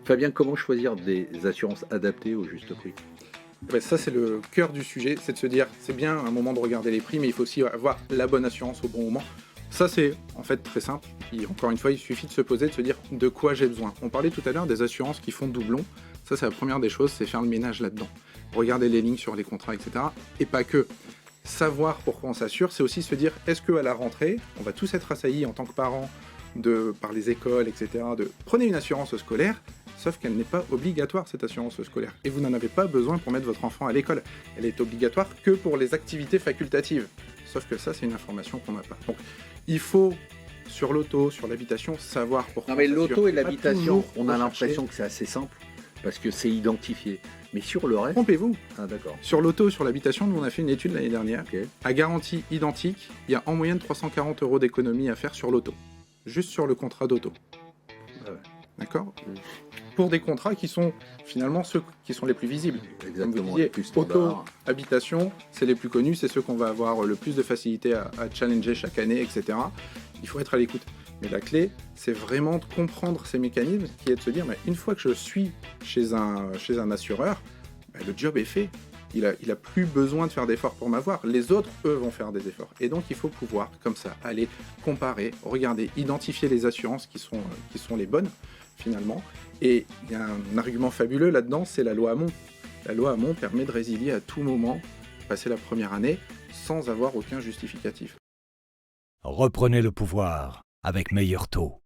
Fabien, comment choisir des assurances adaptées au juste prix? Ouais, ça, c'est le cœur du sujet, c'est de se dire, c'est bien un moment de regarder les prix, mais il faut aussi avoir la bonne assurance au bon moment. Ça, c'est en fait très simple. Encore une fois, il suffit de se poser, de se dire de quoi j'ai besoin. On parlait tout à l'heure des assurances qui font doublon. Ça, c'est la première des choses, c'est faire le ménage là-dedans. Regarder les lignes sur les contrats, etc. Et pas que. Savoir pourquoi on s'assure, c'est aussi se dire, est-ce qu'à la rentrée, on va tous être assaillis en tant que parents par les écoles, etc. Prenez une assurance scolaire, sauf qu'elle n'est pas obligatoire, cette assurance scolaire. Et vous n'en avez pas besoin pour mettre votre enfant à l'école. Elle est obligatoire que pour les activités facultatives. Sauf que ça, c'est une information qu'on n'a pas. Donc, il faut, sur l'auto, sur l'habitation, savoir pourquoi Non mais on s'assure. l'auto et Pas l'habitation, toujours on a rechercher. l'impression que c'est assez simple, parce que c'est identifié. Mais sur le reste... Trompez-vous. Ah d'accord. Sur l'auto, sur l'habitation, nous on a fait une étude l'année dernière. Ok. À garantie identique, il y a en moyenne 340 € d'économie à faire sur l'auto. Juste sur le contrat d'auto. Ah ouais. D'accord. Pour des contrats qui sont finalement ceux qui sont les plus visibles. Comme Exactement, vous disiez, les plus auto, standards. habitation, c'est les plus connus, c'est ceux qu'on va avoir le plus de facilité à challenger chaque année, etc. Il faut être à l'écoute. Mais la clé, c'est vraiment de comprendre ces mécanismes, qui est de se dire, mais une fois que je suis chez un assureur, le job est fait. Il a plus besoin de faire d'efforts pour m'avoir. Les autres, eux, vont faire des efforts. Et donc, il faut pouvoir, comme ça, aller comparer, regarder, identifier les assurances qui sont les bonnes, finalement. Et il y a un argument fabuleux là-dedans, c'est la loi Hamon. La loi Hamon permet de résilier à tout moment, passer la première année, sans avoir aucun justificatif. Reprenez le pouvoir avec Meilleur Taux.